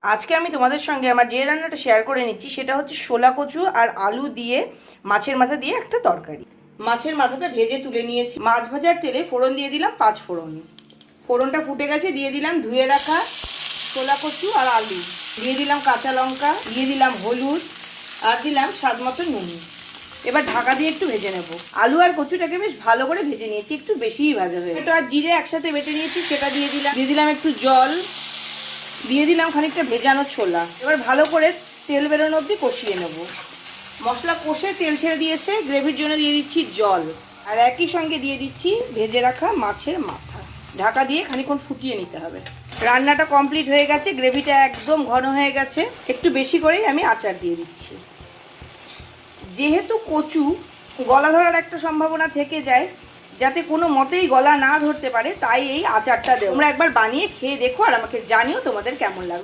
আজকে আমি তোমাদের সঙ্গে আমার যে রান্নাটা শেয়ার করে নিচ্ছি সেটা হচ্ছে শোলা কচু আর আলু দিয়ে মাছের মাথা দিয়ে একটা তরকারি। মাছের মাথাটা ভেজে তুলে নিয়েছি। মাছ ভাজার তেলে ফোড়ন দিয়ে দিলাম 5 ফোড়ন। ফোড়নটা ফুটে গেছে, দিয়ে দিলাম ধুয়ে রাখা শোলা কচু আর আলু, দিয়ে দিলাম কাঁচা লঙ্কা, দিয়ে দিলাম হলুদ আর দিলাম স্বাদ মতো নুন। এবার ঢাকা দিয়ে একটু ভেজে নেব। আলু আর কচুটাকে বেশ ভালো করে ভেজে নিয়েছি, একটু বেশিই ভাজা হয়ে। এটা আর জিরে একসাথে বেটে নিয়েছি, সেটা দিয়ে দিলাম একটু জল, দিয়ে দিলাম খানিকটা ভেজানো ছোলা। এবার ভালো করে তেল বেরোনো অবধি কষিয়ে নেব। মশলা কষে তেল ছেড়ে দিয়েছে, গ্রেভির জন্য দিয়ে দিচ্ছি জল, আর একই সঙ্গে দিয়ে দিচ্ছি ভেজে রাখা মাছের মাথা। ঢাকা দিয়ে খানিকক্ষণ ফুটিয়ে নিতে হবে। রান্নাটা কমপ্লিট হয়ে গেছে, গ্রেভিটা একদম ঘন হয়ে গেছে। একটু বেশি করেই আমি আচার দিয়ে দিচ্ছি। যেহেতু কচু গলা ধরার একটা সম্ভাবনা থেকে যায়, যাতে কোনো মতেই গলা না ধরতে পারে, তাই এই আচারটা দেবো। তোমরা একবার বানিয়ে খেয়ে দেখো আর আমাকে জানিও তোমাদের কেমন লাগবে।